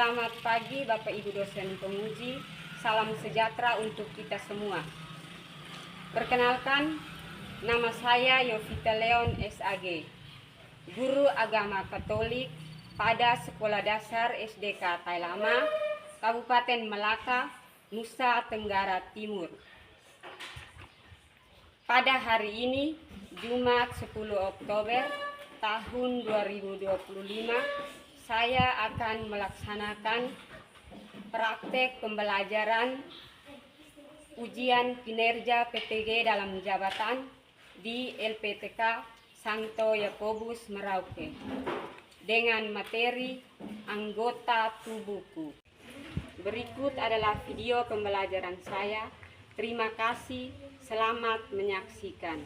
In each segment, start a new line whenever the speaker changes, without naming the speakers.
Selamat pagi Bapak Ibu dosen penguji, salam sejahtera untuk kita semua. Perkenalkan, nama saya Yovita Leon SAG, guru agama Katolik pada Sekolah Dasar SDK Tailama, Kabupaten Melaka, Nusa Tenggara Timur. Pada hari ini, Jumat 10 Oktober tahun 2025, saya akan melaksanakan praktek pembelajaran ujian kinerja PTG dalam jabatan di LPTK Santo Yakobus Merauke dengan materi anggota tubuhku. Berikut adalah video pembelajaran saya. Terima kasih, selamat menyaksikan.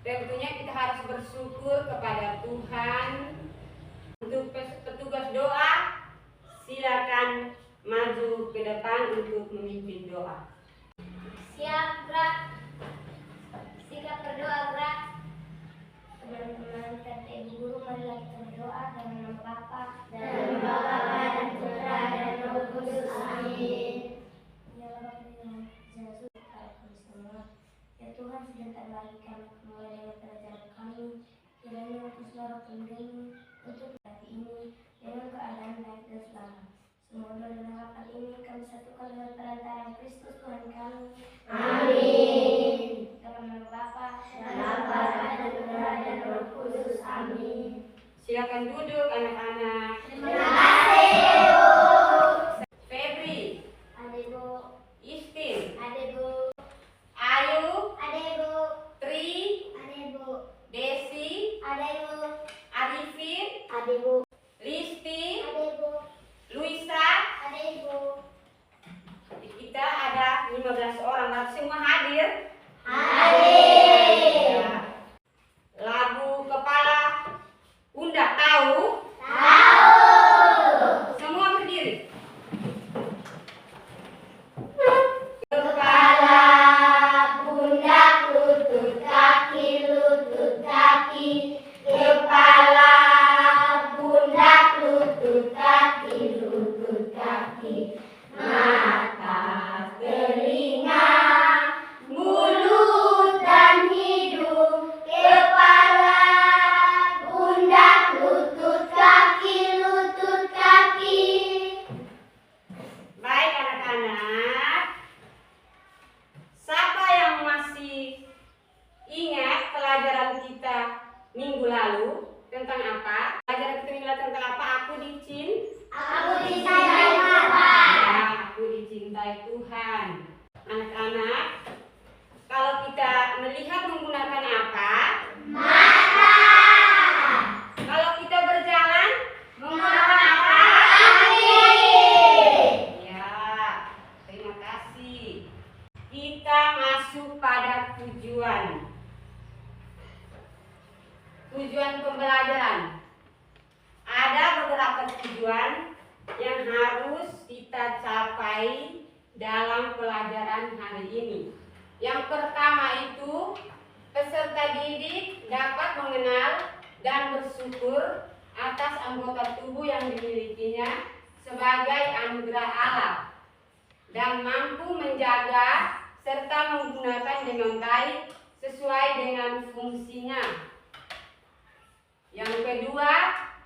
Tentunya kita harus bersyukur kepada Tuhan. Untuk petugas doa, silakan maju ke depan untuk memimpin doa.
Siap, gerak. Sikap berdoa, gerak. Teman-teman kata Ibu Guru, marilah kita berdoa dalam nama Bapa dan Bapa dan Putra dan Roh Kudus. Amin. Ya Allah, ya Tuhan, sebentar lagi kami mulai dengan pelajaran kami. Kiranya untuk seluruh pendengar untuk hari ini dengan keadaan baik dan selamat. Semoga dalam harapan ini kami satukan dengan perantaraan Kristus Tuhan kami. Amin. Dalam nama Bapa dan Putra dan Roh Kudus. Amin.
Silakan duduk anak-anak.
Terima kasih, Bu.
Febri.
Ade, Bu.
Istin.
Ade, Bu.
Ayu.
Ade, Bu.
Tri.
Ade, Bu.
Desi.
Ade, Bu.
Arifin.
Ade, Bu.
Listi.
Ade, Bu.
Luisa.
Ade, Bu.
Kita ada 15 orang, harus semua hadir.
Hadir.
Ya. Lagu kepala pundak tahu?
Tahu.
Semua berdiri.
Kepala, pundak, lutut kaki, kepala, pundak, lutut kaki, mata, telinga, mulut dan hidung, kepala, pundak, lutut kaki.
Baik anak-anak, siapa yang masih ingat pelajaran kita minggu lalu tentang apa? Pelajaran kita minggu lalu tentang apa? Aku
dicintai Tuhan.
Ya, aku dicintai Tuhan. Anak-anak, kalau kita melihat menggunakan apa?
Mata.
Kalau kita berjalan menggunakan apa? Ya, terima kasih. Kita masuk pada tujuan pembelajaran. Ada beberapa tujuan yang harus kita capai dalam pelajaran hari ini. Yang pertama itu, peserta didik dapat mengenal dan bersyukur atas anggota tubuh yang dimilikinya sebagai anugerah Allah dan mampu menjaga serta menggunakan dengan baik sesuai dengan fungsinya. Yang kedua,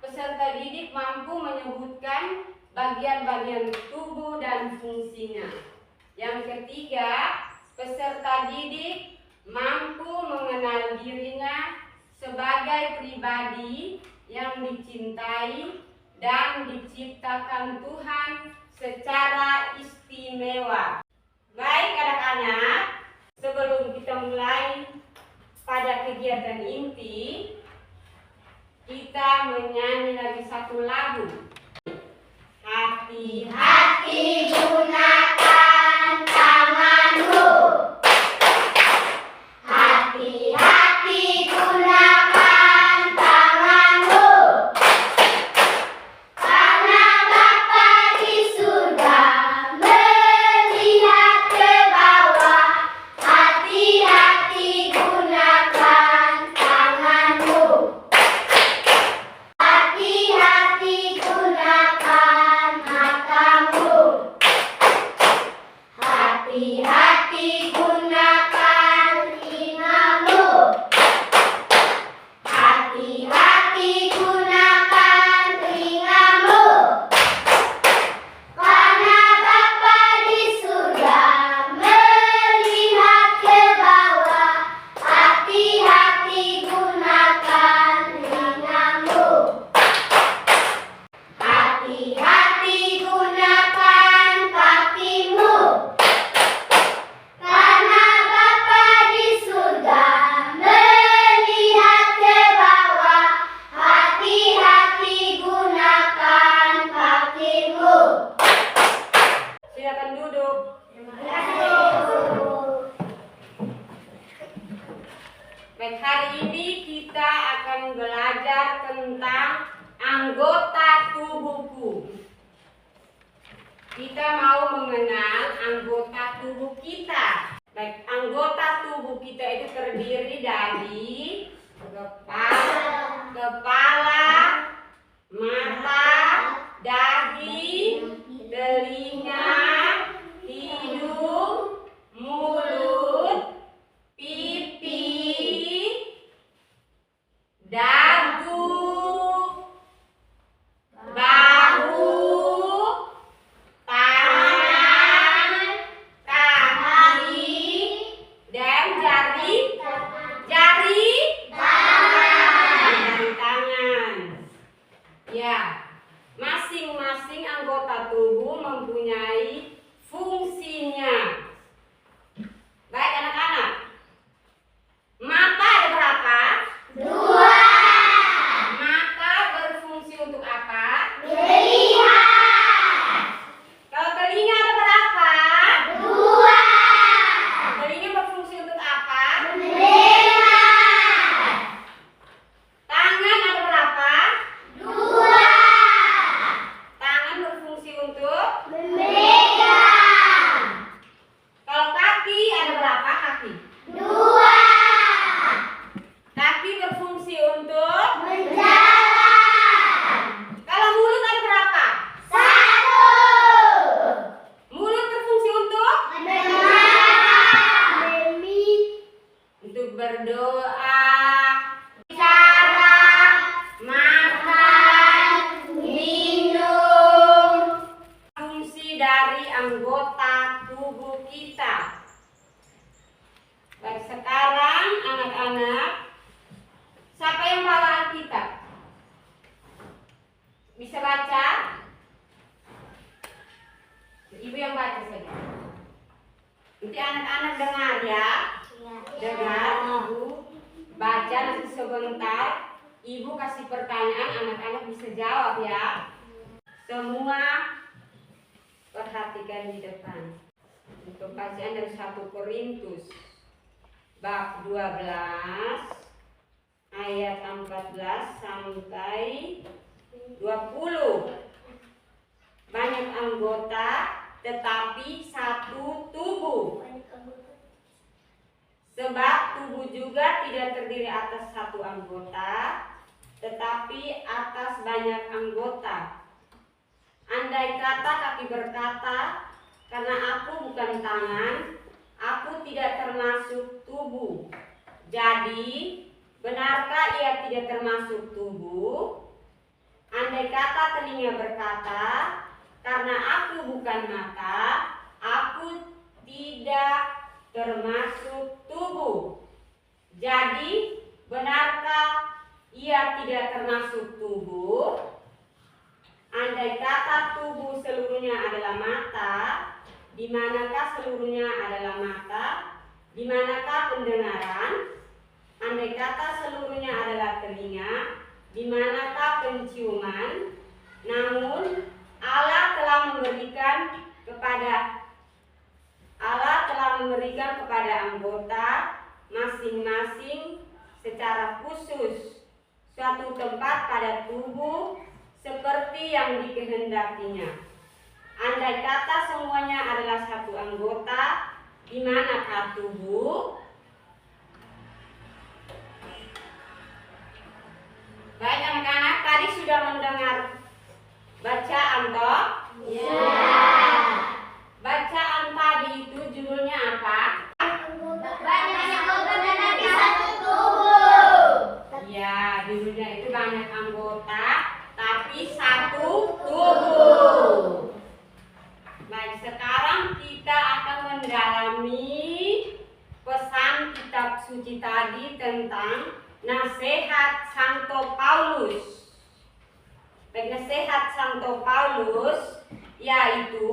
peserta didik mampu menyebutkan bagian-bagian tubuh dan fungsinya. Yang ketiga, peserta didik mampu mengenal dirinya sebagai pribadi yang dicintai dan diciptakan Tuhan secara istimewa. Baik anak-anak, sebelum kita mulai pada kegiatan inti, kita menyanyi lagi satu lagu. Hati-hati gunakan tanganmu. Hati-hati gunakan tanganmu. Karena Bapa di surga melihat ke bawah. Hati-hati gunakan tanganmu. Hati-hati gunakan matamu. Hati-hati gunakan telingamu. Hati-hati gunakan telingamu. Karena Bapa di surga melihat ke bawah. Hati-hati gunakan telingamu. Hati-hati gunakan kakimu. Karena Bapa di surga melihat ke bawah. Hati-hati gunakan kakimu. Silakan duduk. Terima kasih. Baik, hari ini kita akan belajar tentang anggota tubuhku. Kita mau mengenal anggota tubuh kita. Baik, anggota tubuh kita itu terdiri dari kepala, mata, dahi, telinga, hidung, mulut, pipi, dagu, bahu, tangan, kaki, dan jari tangan. Ya, masing-masing anggota tubuh mempunyai fungsinya. Baik anak-anak, mata ada berapa? 2. Mata berfungsi untuk apa? Melihat. Kalau telinga ada berapa? 2. Telinga berfungsi untuk apa? Mendengar. Tangan ada berapa? 2. Tangan berfungsi untuk memegang. Kalau kaki ada berapa kaki? 2. Kaki berfungsi untuk menjalan. Kalau mulut ada berapa? 1. Mulut berfungsi untuk mendengar, untuk berdoa, bicara, makan, minum. Fungsi dari anggota tubuh kita. Baik, sekarang anak-anak, siapa yang bawa Alkitab? Bisa baca? Ibu yang baca saja. Nanti anak-anak dengar ya. Dengar ibu baca, nanti sebentar ibu kasih pertanyaan, anak-anak bisa jawab ya. Semua perhatikan di depan. Untuk bacaan dari 1 Korintus bab 12 ayat 14 sampai 20. Banyak anggota tetapi satu tubuh. Sebab tubuh juga tidak terdiri atas satu anggota, tetapi atas banyak anggota. Andai kata kaki berkata, karena aku bukan tangan, aku tidak termasuk tubuh. Jadi, benarkah ia tidak termasuk tubuh? Andai kata telinga berkata, karena aku bukan mata, aku tidak termasuk tubuh. Jadi, benarkah ia ia tidak termasuk tubuh. Andai kata tubuh seluruhnya adalah mata, di manakah seluruhnya adalah mata? Di manakah pendengaran? Andai kata seluruhnya adalah telinga, di manakah penciuman? Namun Allah telah memberikan kepada anggota masing-masing secara khusus suatu tempat pada tubuh seperti yang dikehendakinya. Andai kata semuanya adalah satu anggota, di manakah tubuh? Baik anak-anak, tadi sudah mendengar bacaan toh? Ya. Bacaan tadi itu judulnya apa?
Banyak anggota tetapi satu tubuh.
Ya, judulnya itu banyak anggota tapi satu tubuh. Baik, sekarang kita akan mendalami pesan kitab suci tadi tentang nasihat Santo Paulus. Baik, nasihat Santo Paulus yaitu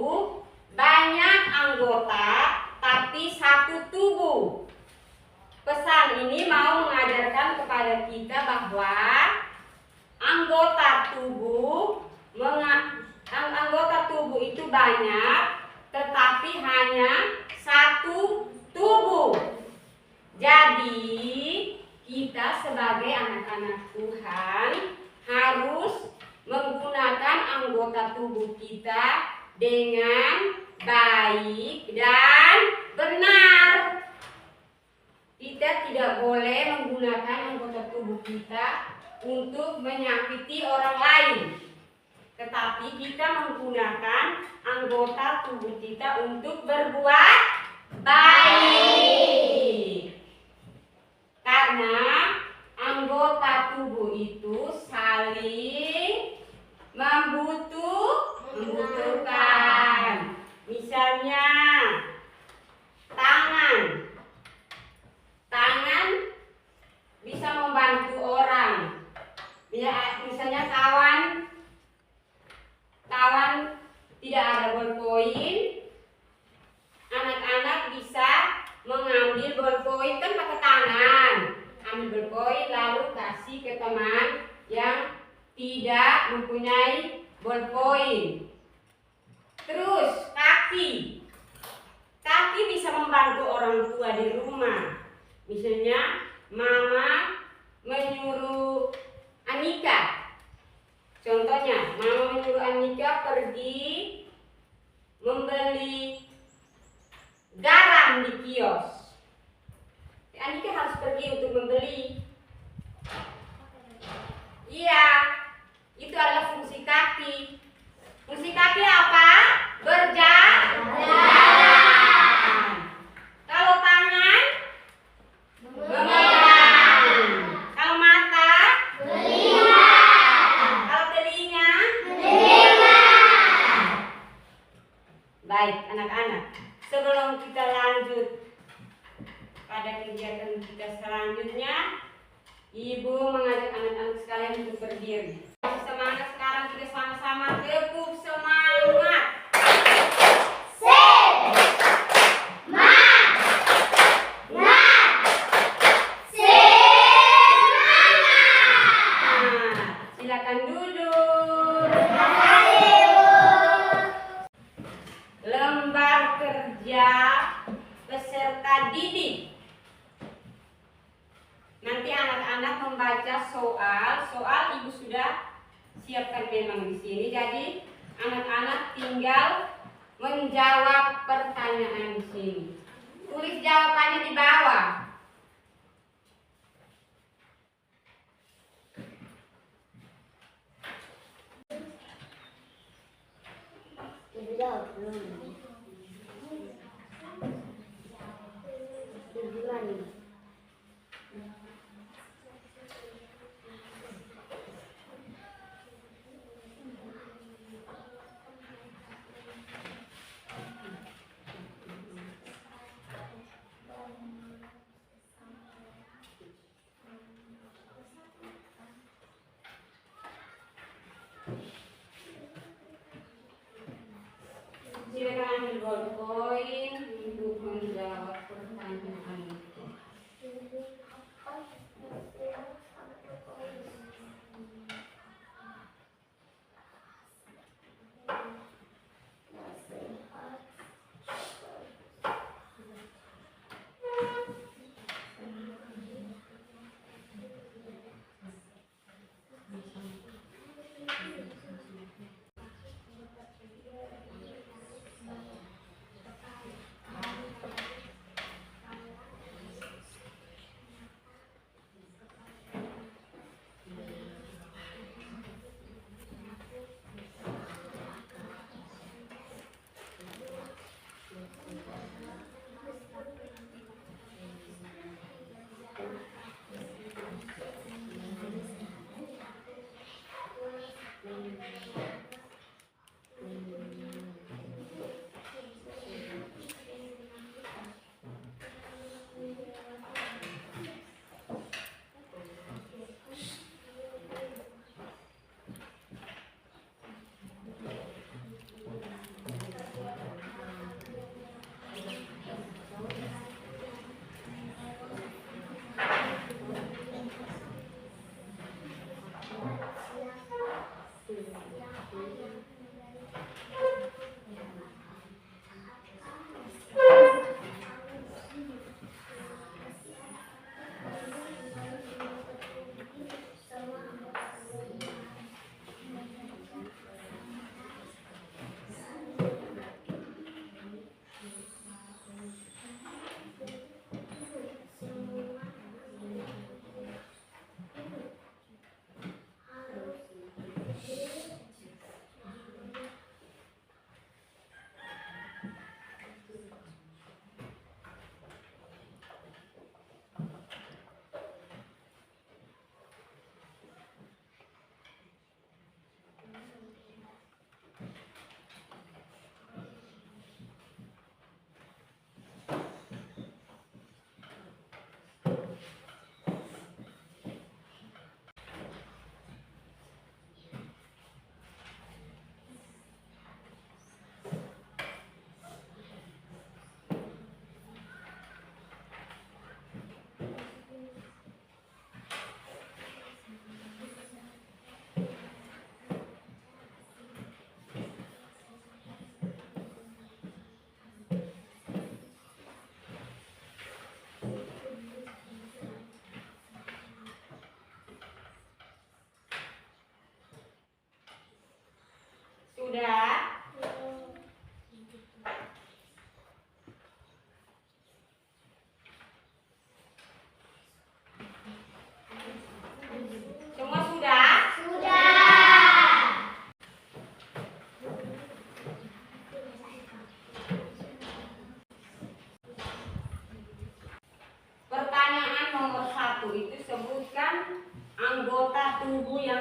banyak anggota tapi satu tubuh. Pesan ini mau mengajarkan kepada kita bahwa anggota tubuh itu banyak tetapi hanya satu tubuh. Jadi kita sebagai anak-anak Tuhan harus menggunakan anggota tubuh kita dengan baik dan benar. Kita tidak boleh menggunakan anggota tubuh kita untuk menyakiti orang lain, tetapi kita menggunakan anggota tubuh kita untuk berbuat baik. Karena anggota tubuh itu saling membutuhkan. Misalnya tangan bisa membantu orang. Misalnya kawan tidak ada ballpoint, anak-anak bisa mengambil ballpoint kan pakai tangan. Ambil ballpoint lalu kasih ke teman yang tidak mempunyai ballpoint. Terus kaki bisa membantu orang tua di rumah. Misalnya mama menyuruh Anika. Contohnya, mama menyuruh Anika pergi membeli garam di kios. Anika harus pergi untuk membeli. Iya, itu adalah fungsi kaki. Fungsi kaki apa? Berjalan. Kalau tangan? Memegang. Kalau mata? Melihat. Kalau telinga? Mendengar. Baik, anak-anak. Sebelum kita lanjut pada kegiatan kita selanjutnya, Ibu mengajak anak-anak sekalian untuk berdiri. Semangat sekarang kita sama-sama tepuk semangat. Silakan duduk. Lembar kerja peserta didik. Nanti anak-anak membaca soal Ibu sudah siapkan memang di sini. Jadi anak-anak tinggal menjawab pertanyaan di sini. Tulis jawabannya di bawah.
Ibu jawab belum? Gimana?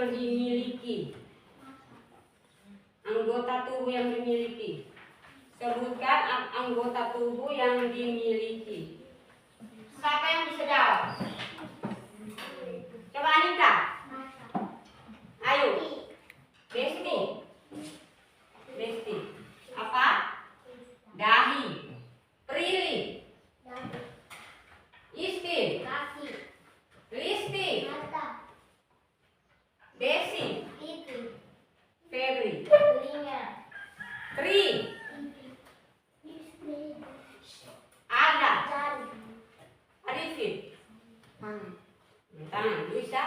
yang dimiliki. Anggota tubuh yang dimiliki. Sebutkan anggota tubuh yang dimiliki. Siapa yang bisa jawab? Coba Anika. Ayo. Besti. Besti. Apa? Dahi. Prilly. Isti. Listi. Desi. Febri. Tri. Ada. Arifin. Tangan. Luisa.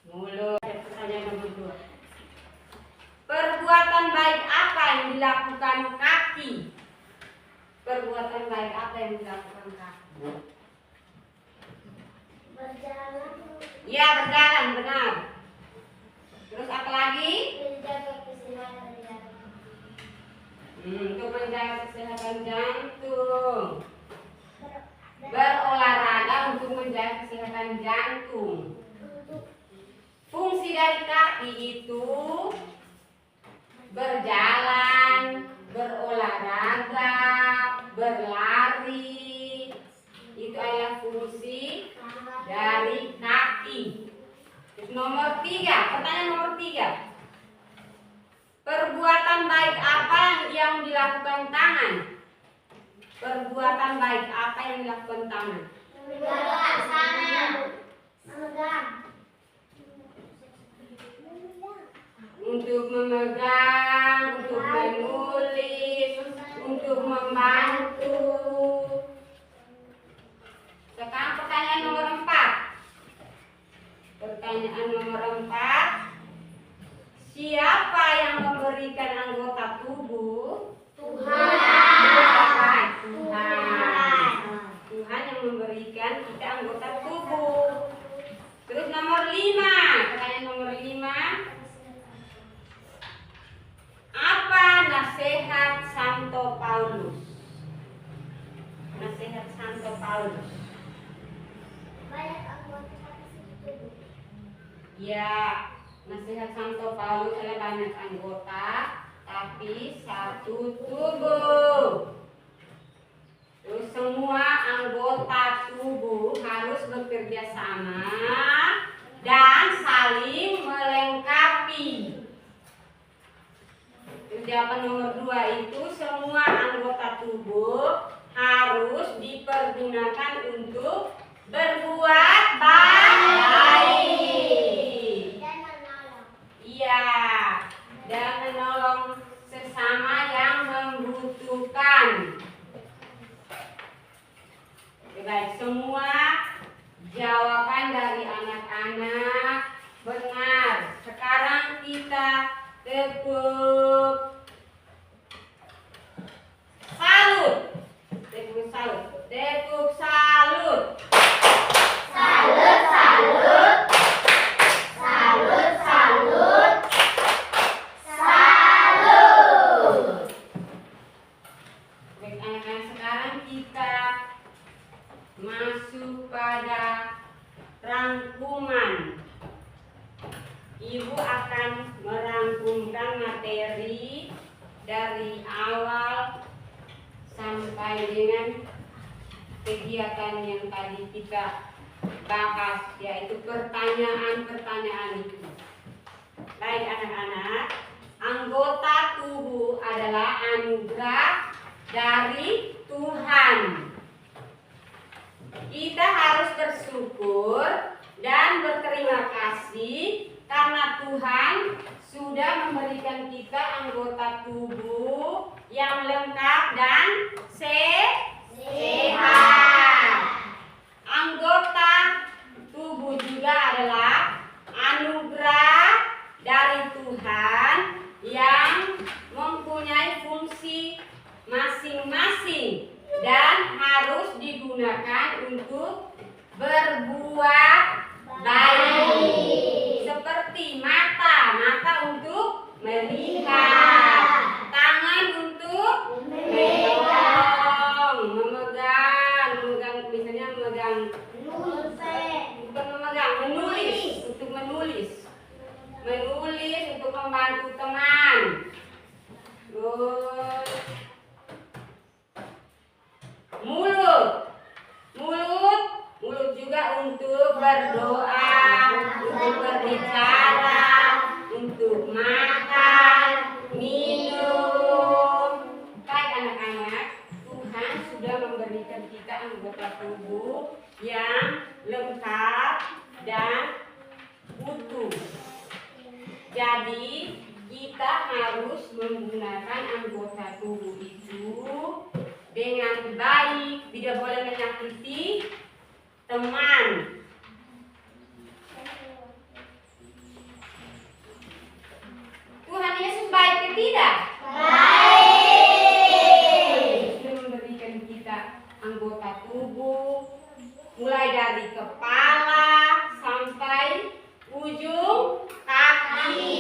Mulut. Pertanyaan nomor 2. Perbuatan baik apa yang dilakukan kaki? Perbuatan baik apa yang dilakukan kaki?
Berjalan.
Ya, berjalan, benar. Terus apa lagi?
Menjaga kesehatan jantung.
Untuk menjaga kesehatan jantung. Berolahraga untuk menjaga kesehatan jantung. Fungsi dari kaki itu berjalan, berolahraga, berlari. Itu adalah fungsi dari kaki. Terus nomor 3, pertanyaan nomor 3. Perbuatan baik apa yang dilakukan tangan? Perbuatan baik apa yang dilakukan tangan? Untuk memegang, untuk menulis, untuk membantu. Sekarang pertanyaan nomor 4. Pertanyaan nomor 4. Siapa yang memberikan anggota tubuh? Tuhan. Tuhan yang memberikan kita anggota tubuh. Terus nomor 5. Pertanyaan nomor 5. Apa nasihat Santo Paulus? Nasihat Santo Paulus.
Banyak anggota tubuh.
Ya, nasihat Santo Paulus adalah banyak anggota, tapi satu tubuh. Terus semua anggota tubuh harus bekerja sama dan saling melengkapi. Terus jawaban nomor 2 itu semua anggota tubuh harus dipergunakan untuk berbuat baik. Iya, dan menolong sesama yang membutuhkan. Baik, semua jawaban dari anak-anak benar. Sekarang kita tepuk salut. Tepuk salut. Tepuk salut. Salut, salut. Salut, salut. Salut. Baik, anak-anak, sekarang kita masuk pada rangkuman. Ibu akan merangkumkan materi dari awal sampai dengan kegiatan yang tadi kita bahas, yaitu pertanyaan-pertanyaan itu. Baik anak-anak, anggota tubuh adalah anugerah dari Tuhan. Kita harus bersyukur dan berterima kasih karena Tuhan sudah memberikan kita anggota tubuh yang lengkap dan sehat. Anggota tubuh juga adalah anugerah dari Tuhan yang mempunyai fungsi masing-masing dan harus digunakan untuk berbuat baik. Seperti mata untuk melihat, tangan untuk memegang, misalnya memegang, bukan memegang, menulis, untuk menulis. menulis untuk membantu teman. Terus mulut. Mulut juga untuk berdoa, untuk berbicara, untuk makan, minum. Baik anak-anak, Tuhan sudah memberikan kita anggota tubuh yang lengkap dan utuh. Jadi kita harus menggunakan anggota tubuh itu dengan baik, tidak boleh menyakiti teman. Tuhan Yesus baik atau tidak? Baik. Dia memberikan kita anggota tubuh mulai dari kepala sampai ujung kaki.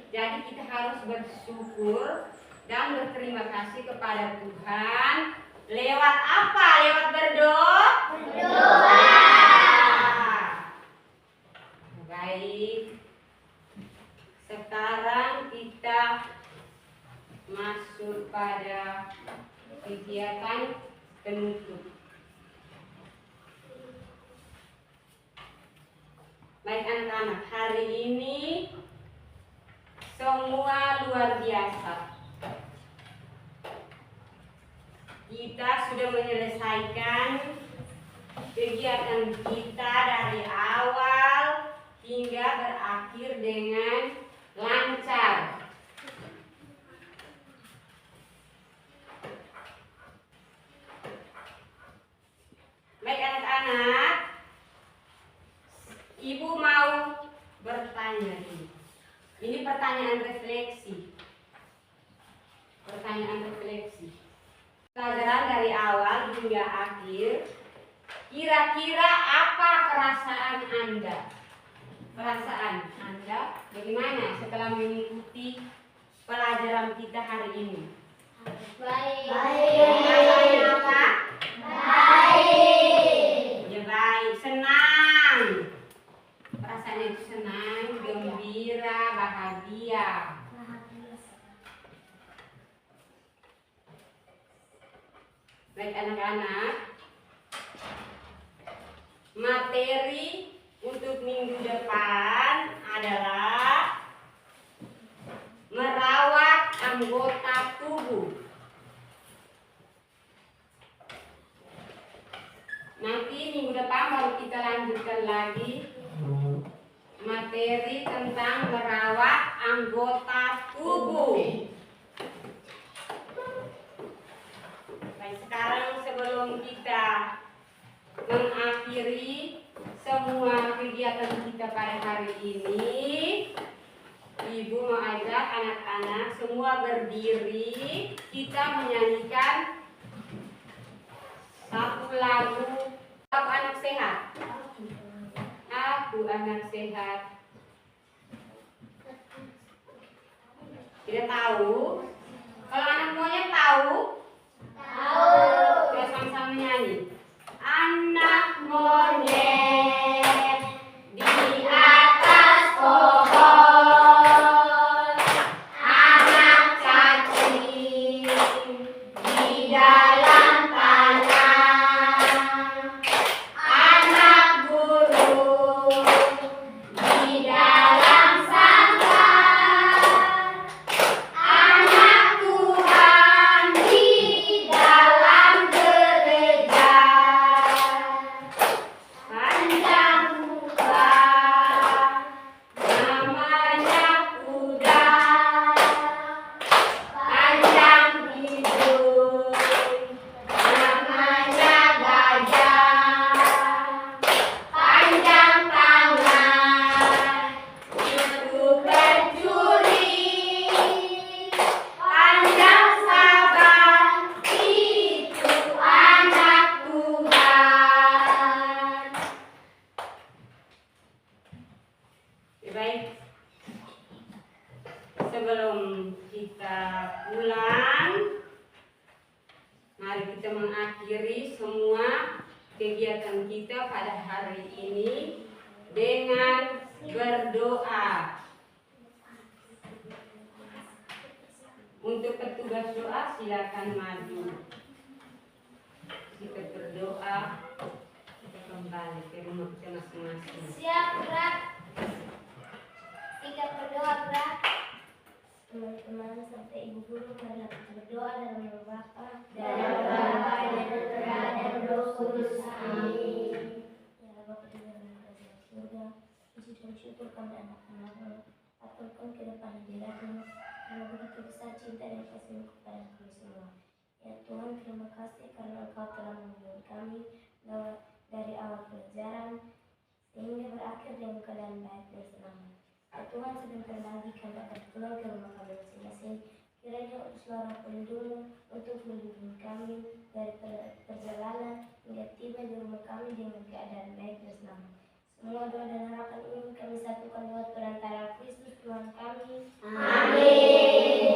Jadi kita harus bersyukur dan berterima kasih kepada Tuhan. Lewat apa? Lewat berdoa. Baik. Sekarang kita masuk pada kegiatan penutup. Baik anak-anak, hari ini semua luar biasa. Kita sudah menyelesaikan kegiatan kita dari awal hingga berakhir dengan lancar. Baik anak-anak, Ibu mau bertanya ini. Ini pertanyaan refleksi. Pertanyaan refleksi. Pelajaran dari awal hingga akhir, kira-kira apa perasaan Anda? Perasaan Anda bagaimana setelah mengikuti pelajaran kita hari ini?
Baik.
Perasaannya apa?
Baik.
Ya baik, senang. Perasaannya itu senang, gembira, bahagia. Baik anak-anak, materi untuk minggu depan adalah merawat anggota tubuh. Nanti minggu depan baru kita lanjutkan lagi materi tentang merawat anggota tubuh. Baik, sekarang sebelum kita mengakhiri semua kegiatan kita pada hari ini, Ibu mau ajak anak-anak semua berdiri, kita menyanyikan satu lagu. Aku anak sehat. Aku anak sehat. Tidak tahu? Kalau anak monyet tahu? Kita sama-sama menyanyi. Anak monyet di atas pohon, anak cacing di dalam tanah, anak burung di dalam sangkar, anak Tuhan di dalam gereja. Panjang umur, namanya kuda, panjang hidup, namanya gajah, panjang tangan, itu pencuri, panjang sabar, itu anak Tuhan. Baik, sebelum kita pulang, mari kita mengakhiri semua kegiatan kita pada hari ini dengan berdoa. Untuk petugas doa silakan maju. Kita berdoa, kita kembali ke rumah kita masing-masing.
Siap, gerak. Sikap berdoa, gerak. Teman-teman serta ibu guru marilah berdoa dalam nama Bapa dan Bapa dan Putra dan Roh Kudus. Amin. Ya Bapa di dalam kerajaan surga, puji dan syukur kami anak-anak-Mu, aturkan ke depan hadirat-Mu, karena begitu besar cinta dan kasih-Mu kepada kami semua. Ya Tuhan, terima kasih karena Engkau telah membimbing kami dari awal pelajaran sehingga berakhir dengan keadaan baik dan selamat. Ya Tuhan, sebentar lagi kami akan pulang ke rumah kami masing-masing. Kiranya utuslah Roh Pelindung untuk melindungi kami dari perjalanan hingga tiba di rumah kami dengan keadaan baik dan selamat. Semua doa dan harapan ini kami satukan lewat perantara Kristus Tuhan kami. Amin.